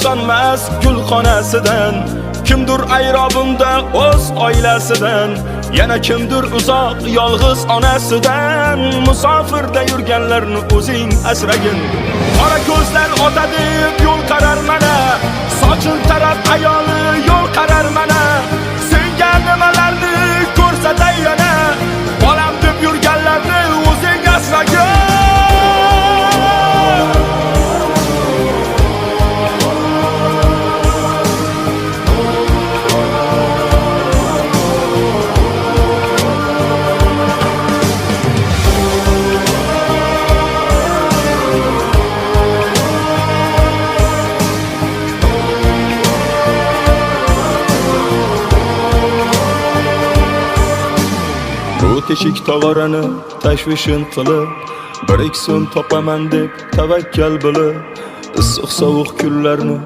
so'nmas gulxonasidan, kimdir ayrobimda o'z oilasidan, yana kimdir uzoq yolg'iz onasidan. Musofirda yurganlarni o'zing asragin. Qora ko'zlar otadi yo'l qarar mana, sochil tarab ayoli yo'l qarar mana. Senga nimalarni ko'rsatay yana, bolam deb yurganlarni o'zing asragin. Bu teshik tog'orani tashvishin qilib, bir ikki so'm topaman deb tavakkal bo'lib, issiq sovuq kunlarni